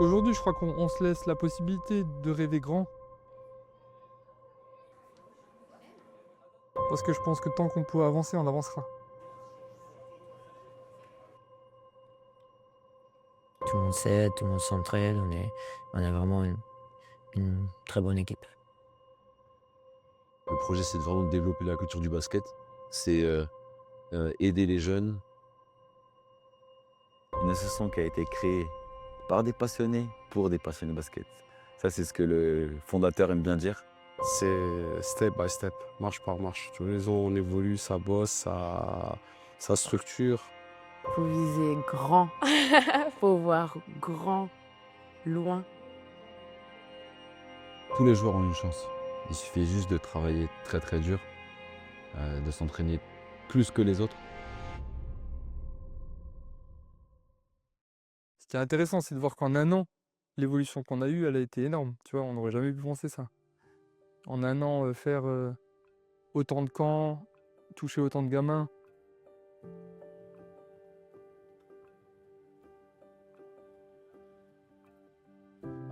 Aujourd'hui, je crois qu'on se laisse la possibilité de rêver grand. Parce que je pense que tant qu'on peut avancer, on avancera. Tout le monde s'aide, tout le monde s'entraide, on a vraiment une très bonne équipe. Le projet, c'est vraiment de développer la culture du basket. C'est aider les jeunes. Une association qui a été créée par des passionnés pour des passionnés de basket. Ça, c'est ce que le fondateur aime bien dire. C'est step by step, marche par marche. Tous les ans, on évolue, ça bosse, ça structure. Faut viser grand, faut voir grand, loin. Tous les joueurs ont une chance. Il suffit juste de travailler très très dur, de s'entraîner plus que les autres. Ce qui est intéressant, c'est de voir qu'en un an, l'évolution qu'on a eue, elle a été énorme. Tu vois, on n'aurait jamais pu penser ça. En un an, faire autant de camps, toucher autant de gamins.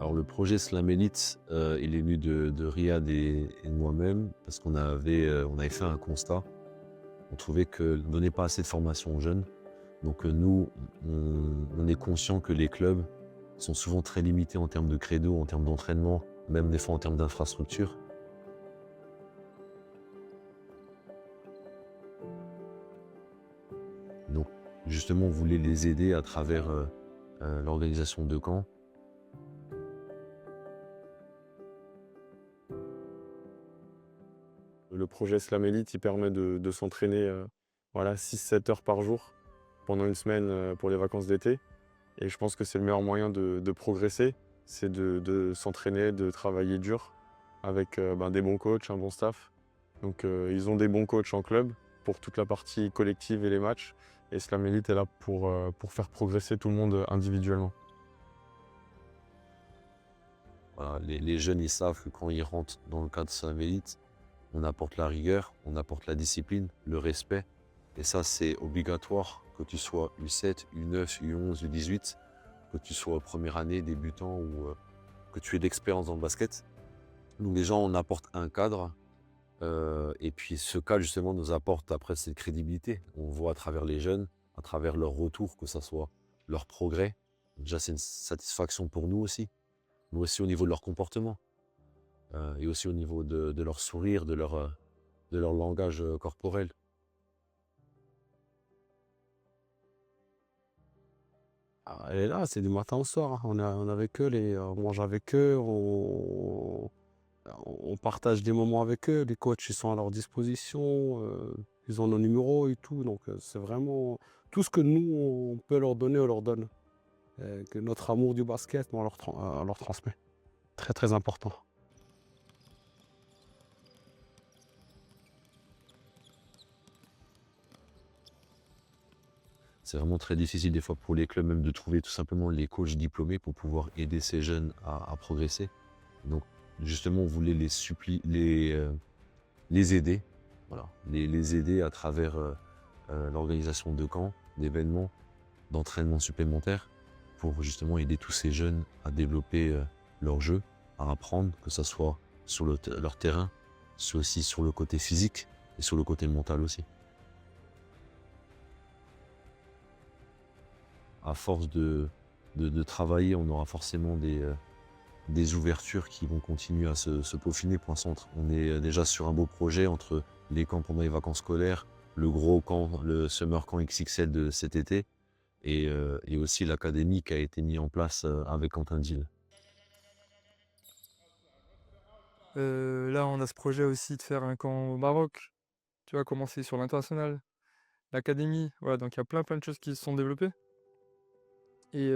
Alors le projet Slam Elite, il est venu de Riyad et de moi-même parce qu'on avait fait un constat. On trouvait que ne donnait pas assez de formation aux jeunes. Donc nous, on est conscient que les clubs sont souvent très limités en termes de credo, en termes d'entraînement, même des fois en termes d'infrastructure. Donc justement, on voulait les aider à travers l'organisation de camps. Le projet Slam Elite, il permet de s'entraîner voilà, 6-7 heures par jour pendant une semaine pour les vacances d'été. Et je pense que c'est le meilleur moyen de progresser, c'est de s'entraîner, de travailler dur avec des bons coachs, un bon staff. Donc ils ont des bons coachs en club pour toute la partie collective et les matchs. Et Slam Elite est là pour faire progresser tout le monde individuellement. Voilà, les jeunes, ils savent que quand ils rentrent dans le cadre de Slam Elite, on apporte la rigueur, on apporte la discipline, le respect. Et ça, c'est obligatoire, que tu sois U7, U9, U11, U18, que tu sois première année, débutant ou que tu aies de l'expérience dans le basket. Donc déjà, on apporte un cadre. Et puis ce cadre, justement, nous apporte après cette crédibilité. On voit à travers les jeunes, à travers leur retour, que ce soit leur progrès. Déjà, c'est une satisfaction pour nous aussi. Nous aussi au niveau de leur comportement. Et aussi au niveau de leur sourire, de leur langage corporel. Ah, elle est là, c'est du matin au soir, hein. On est avec eux, on mange avec eux, on partage des moments avec eux. Les coachs, ils sont à leur disposition, ils ont nos numéros et tout. Donc c'est vraiment tout ce que nous, on peut leur donner, on leur donne. Que notre amour du basket, on leur transmet. Très très important. C'est vraiment très difficile des fois pour les clubs même de trouver tout simplement les coachs diplômés pour pouvoir aider ces jeunes à progresser. Donc justement, on voulait les aider, voilà, les aider à travers l'organisation de camps, d'événements, d'entraînements supplémentaires pour justement aider tous ces jeunes à développer leur jeu, à apprendre, que ce soit sur leur terrain, mais aussi sur le côté physique et sur le côté mental aussi. À force de travailler, on aura forcément des ouvertures qui vont continuer à se peaufiner. Pour l'instant, on est déjà sur un beau projet entre les camps pendant les vacances scolaires, le gros camp, le Summer Camp XXL de cet été, et aussi l'académie qui a été mise en place avec Quentin Dill. Là, on a ce projet aussi de faire un camp au Maroc. Tu vois, commencer sur l'international. L'académie, voilà, donc il y a plein de choses qui se sont développées. Et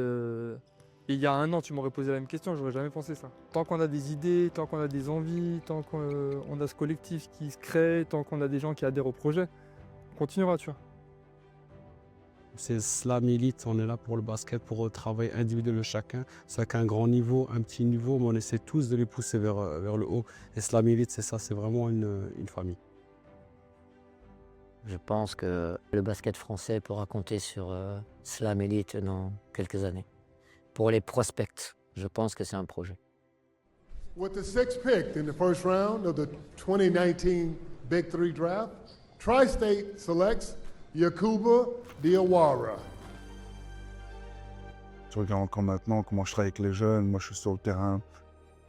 il y a un an, tu m'aurais posé la même question, j'aurais jamais pensé ça. Tant qu'on a des idées, tant qu'on a des envies, tant qu'on a ce collectif qui se crée, tant qu'on a des gens qui adhèrent au projet, on continuera, tu vois. C'est Slam Elite, on est là pour le basket, pour le travail individuel de chacun. C'est un grand niveau, un petit niveau, mais on essaie tous de les pousser vers le haut. Et Slam Elite, c'est ça, c'est vraiment une famille. Je pense que le basket français pourra compter sur Slam Elite dans quelques années. Pour les prospects. je pense que c'est un projet. With the sixth pick in the first round of the 2019 Big Three draft, Tri-State selects Yakuba Diawara. Je regarde encore maintenant comment je travaille avec les jeunes. Moi, je suis sur le terrain.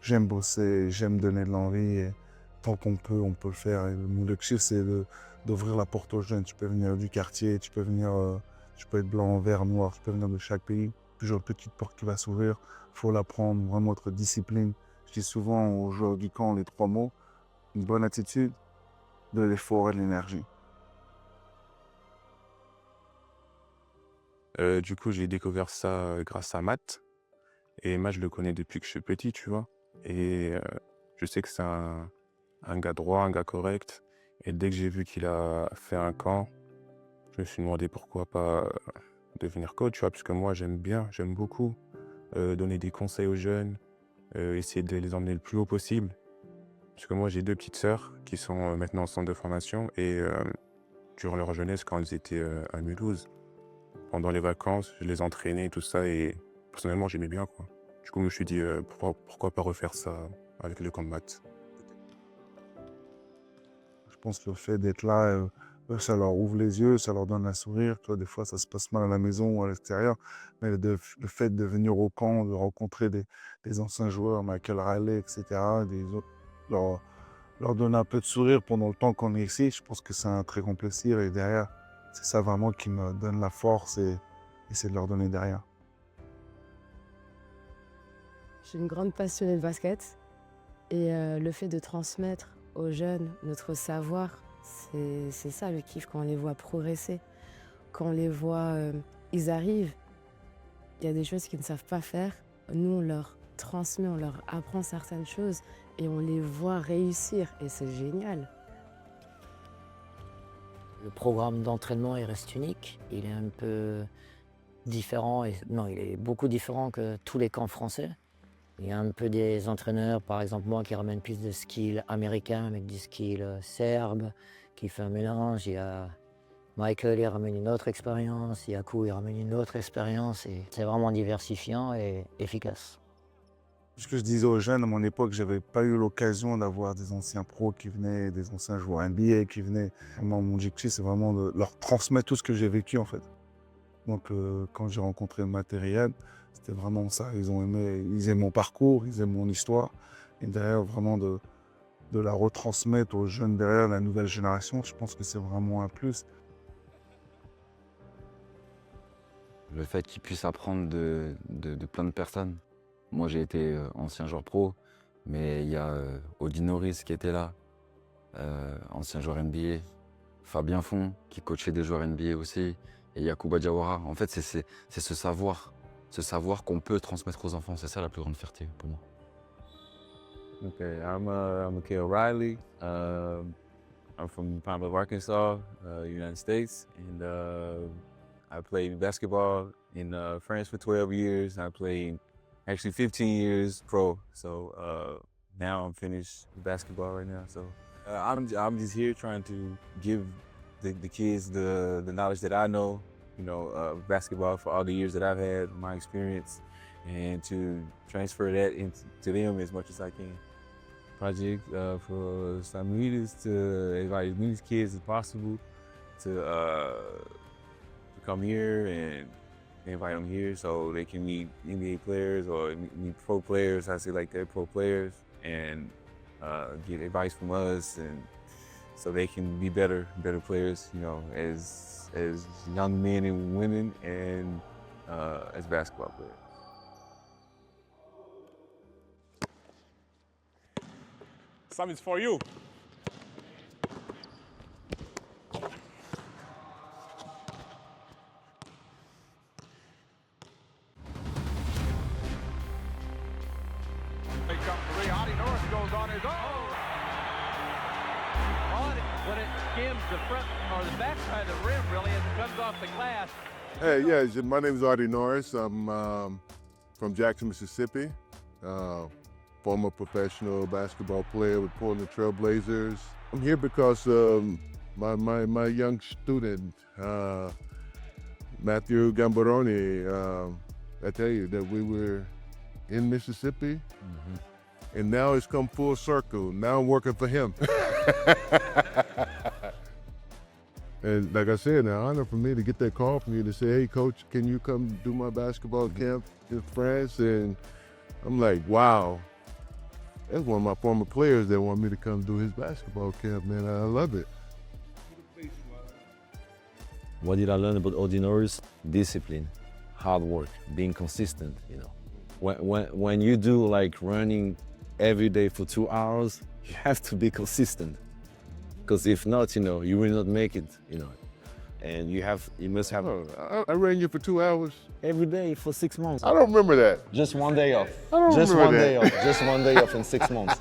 J'aime bosser, j'aime donner de l'envie. Et tant qu'on peut, on peut le faire. Et mon objectif, c'est d'ouvrir la porte aux jeunes. Tu peux venir du quartier, tu peux venir, tu peux être blanc, vert, noir, tu peux venir de chaque pays. Toujours une petite porte qui va s'ouvrir. Il faut l'apprendre, vraiment être discipline. Je dis souvent aux joueurs du camp les 3 mots: une bonne attitude, de l'effort et de l'énergie. Du coup, j'ai découvert ça grâce à Matt. Et Matt, je le connais depuis que je suis petit, tu vois. Et je sais que c'est un gars droit, un gars correct. Et dès que j'ai vu qu'il a fait un camp, je me suis demandé pourquoi pas devenir coach, tu vois, parce que moi, j'aime beaucoup donner des conseils aux jeunes, essayer de les emmener le plus haut possible. Parce que moi, j'ai 2 petites sœurs qui sont maintenant en centre de formation. Et durant leur jeunesse, quand elles étaient à Mulhouse, pendant les vacances, je les entraînais, tout ça, et personnellement, j'aimais bien, quoi. Du coup, je me suis dit, pourquoi pas refaire ça avec le camp de maths. Je pense que le fait d'être là, ça leur ouvre les yeux, ça leur donne un sourire. Tu vois, des fois, ça se passe mal à la maison ou à l'extérieur, mais le fait de venir au camp, de rencontrer des anciens joueurs, Michael Riley, etc., des autres, leur donner un peu de sourire pendant le temps qu'on est ici, je pense que c'est un très grand plaisir. Et derrière, c'est ça vraiment qui me donne la force et c'est de leur donner derrière. Je suis une grande passionnée de basket et le fait de transmettre aux jeunes notre savoir, c'est ça le kiff, quand on les voit progresser, quand on les voit, ils arrivent, il y a des choses qu'ils ne savent pas faire, nous on leur transmet, on leur apprend certaines choses et on les voit réussir et c'est génial. Le programme d'entraînement, il reste unique. Il est un peu différent, non, il est beaucoup différent que tous les camps français. Il y a un peu des entraîneurs, par exemple moi, qui ramènent plus de skills américains avec des skills serbes, qui fait un mélange. Il y a Michael, il ramène une autre expérience. Yaku, il ramène une autre expérience. Et c'est vraiment diversifiant et efficace. Ce que je disais aux jeunes, à mon époque, j'avais pas eu l'occasion d'avoir des anciens pros qui venaient, des anciens joueurs NBA qui venaient. Vraiment, mon objectif, c'est vraiment de leur transmettre tout ce que j'ai vécu, en fait. Donc, quand j'ai rencontré Matériel, c'était vraiment ça. Ils aimaient mon parcours, ils aiment mon histoire. Et derrière, vraiment de la retransmettre aux jeunes derrière, la nouvelle génération, je pense que c'est vraiment un plus. Le fait qu'ils puissent apprendre de plein de personnes. Moi, j'ai été ancien joueur pro, mais il y a Audi Norris qui était là, ancien joueur NBA, Fabien Font qui coachait des joueurs NBA aussi, et Yakuba Diawara. En fait, c'est ce savoir qu'on peut transmettre aux enfants. C'est ça la plus grande fierté pour moi. Okay, I'm Mikael Riley. I'm from Pine Bluff, Arkansas, United States, and I played basketball in France for 12 years. I played actually 15 years pro. So now I'm finished basketball right now. So I'm just here trying to give the kids the knowledge that I know, you know, basketball for all the years that I've had, my experience, and to transfer that into them as much as I can. Project for some leaders to invite as many kids as possible to come here and invite them here so they can meet NBA players or meet pro players. I say like they're pro players and get advice from us, and so they can be better players, you know, as young men and women and as basketball players. Some is for you. They come three. Hottie Norris goes on his own. When it skims the front or the back side of the rim, really, as it comes off the glass. Hey, yeah, my name is Artie Norris. I'm from Jackson, Mississippi. Former professional basketball player with Portland Trail Blazers. I'm here because my young student, Matthew Gambaroni, I tell you that we were in Mississippi. And now it's come full circle. Now I'm working for him. And like I said, an honor for me to get that call from you to say, hey, coach, can you come do my basketball camp in France? And I'm like, wow. That's one of my former players that want me to come do his basketball camp, man. I love it. What did I learn about Ordinors? Discipline, hard work, being consistent, you know. When you do like running every day for 2 hours, you have to be consistent. Because if not, you know, you will not make it, you know. And you must have I ran you for 2 hours. every day for 6 months. I don't remember that. Just one day off. I don't Just remember one that. day off. Just one day off in 6 months.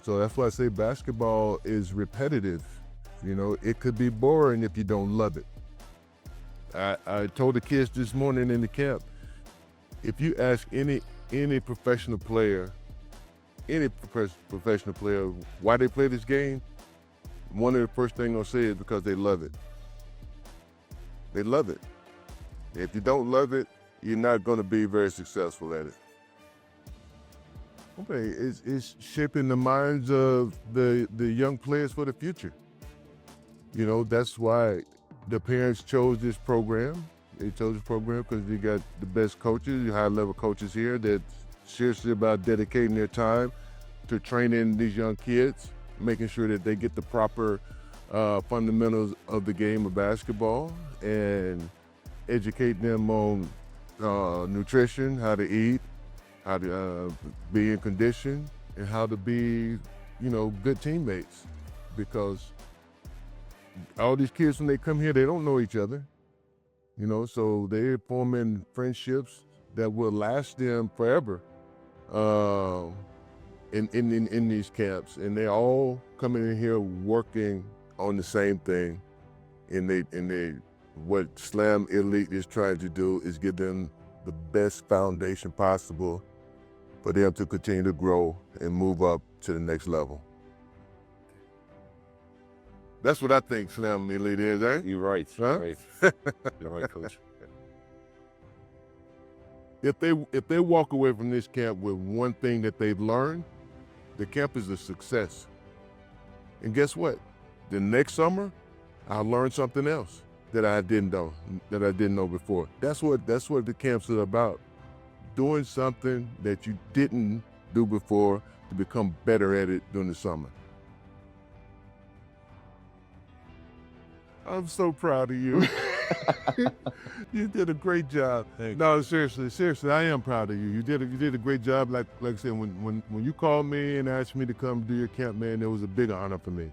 So that's why I say basketball is repetitive. You know, it could be boring if you don't love it. I told the kids this morning in the camp, if you ask any professional player, why they play this game, one of the first things they'll say is because they love it. They love it. If you don't love it, you're not going to be very successful at it. Okay, it's shaping the minds of the young players for the future. You know, that's why the parents chose this program. They chose this program because you got the best coaches, high-level coaches here that seriously about dedicating their time to training these young kids, making sure that they get the proper fundamentals of the game of basketball and educate them on nutrition, how to eat, how to be in condition, and how to be, you know, good teammates. Because all these kids, when they come here, they don't know each other, you know, so they're forming friendships that will last them forever in these camps. And they're all coming in here working on the same thing. And what Slam Elite is trying to do is give them the best foundation possible for them to continue to grow and move up to the next level. That's what I think Slam Elite is, eh? You're right. Huh? Right. You're right, coach. If they walk away from this camp with one thing that they've learned, the camp is a success. And guess what? The next summer, I'll learn something else that I didn't know before. That's what the camps are about. Doing something that you didn't do before to become better at it during the summer. I'm so proud of you. You did a great job. No, seriously, I am proud of you. You did a great job. Like I said, when you called me and asked me to come do your camp, man, it was a big honor for me.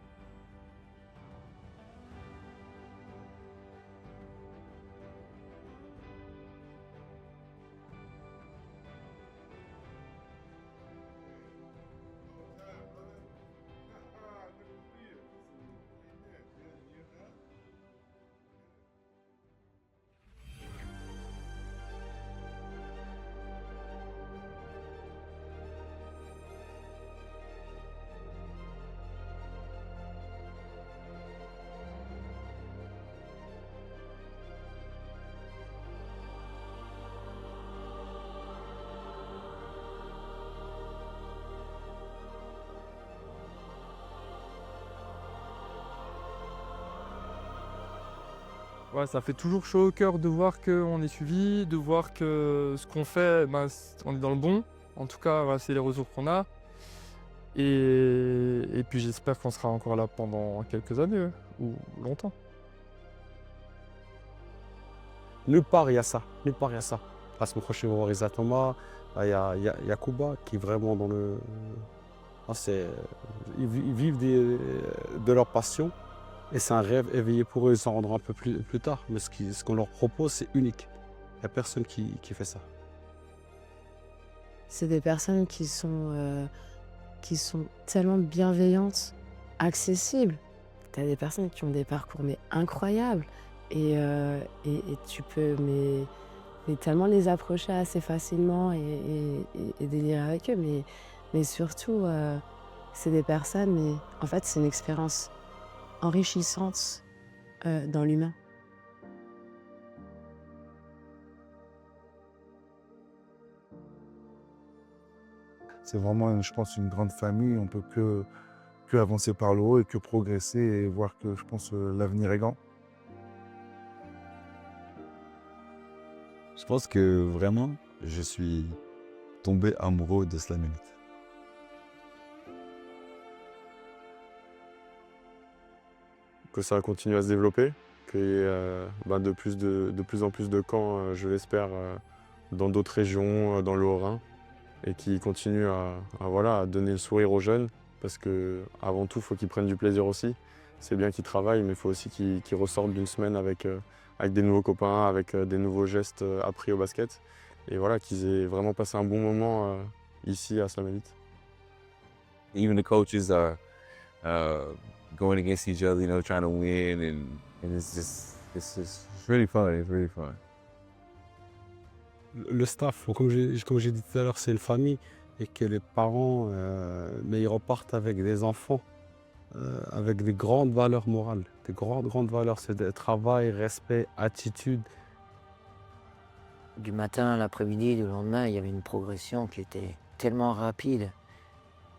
Ouais, ça fait toujours chaud au cœur de voir qu'on est suivi, de voir que ce qu'on fait, ben, on est dans le bon. En tout cas, voilà, c'est les ressources qu'on a. Et puis j'espère qu'on sera encore là pendant quelques années, ou longtemps. Nulle part, il y a ça. Nulle part, il y a ça. La semaine prochaine, on va voir Isa Thomas. Il y a Kuba qui est vraiment dans le... Ils vivent de leur passion. Et c'est un rêve éveillé pour eux, ils s'en rendront un peu plus tard. Mais ce qu'on leur propose, c'est unique. Il n'y a personne qui fait ça. C'est des personnes qui sont tellement bienveillantes, accessibles. Tu as des personnes qui ont des parcours mais incroyables. Et tu peux mais tellement les approcher assez facilement et délirer avec eux. Mais surtout, c'est des personnes, mais en fait, c'est une expérience enrichissante dans l'humain. C'est vraiment, je pense, une grande famille. On peut que avancer par le haut et que progresser et voir que, je pense, l'avenir est grand. Je pense que vraiment, je suis tombé amoureux de Slam Elite. Que ça va continuer à se développer, qu'il y ait de plus en plus de camps, je l'espère, dans d'autres régions, dans le Haut-Rhin, et qui continuent à donner le sourire aux jeunes, parce qu'avant tout, il faut qu'ils prennent du plaisir aussi. C'est bien qu'ils travaillent, mais il faut aussi qu'ils ressortent d'une semaine avec des nouveaux copains, avec des nouveaux gestes appris au basket, et voilà, qu'ils aient vraiment passé un bon moment ici à Slam Elite. Even the coaches are going against each other, you know, trying to win, and it's really fun. It's really fun. Le staff, comme j'ai dit tout à l'heure, c'est une famille et que les parents, mais ils repartent avec des enfants, avec des grandes valeurs morales, des grandes valeurs, c'est de travail, respect, attitude. Du matin à l'après-midi, du lendemain, il y avait une progression qui était tellement rapide.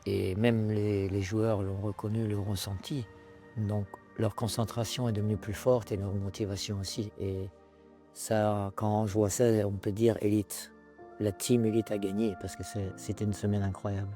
Et même les joueurs l'ont reconnu, l'ont ressenti. Donc leur concentration est devenue plus forte et leur motivation aussi. Et ça, quand je vois ça, on peut dire élite. La team élite a gagné parce que c'était une semaine incroyable.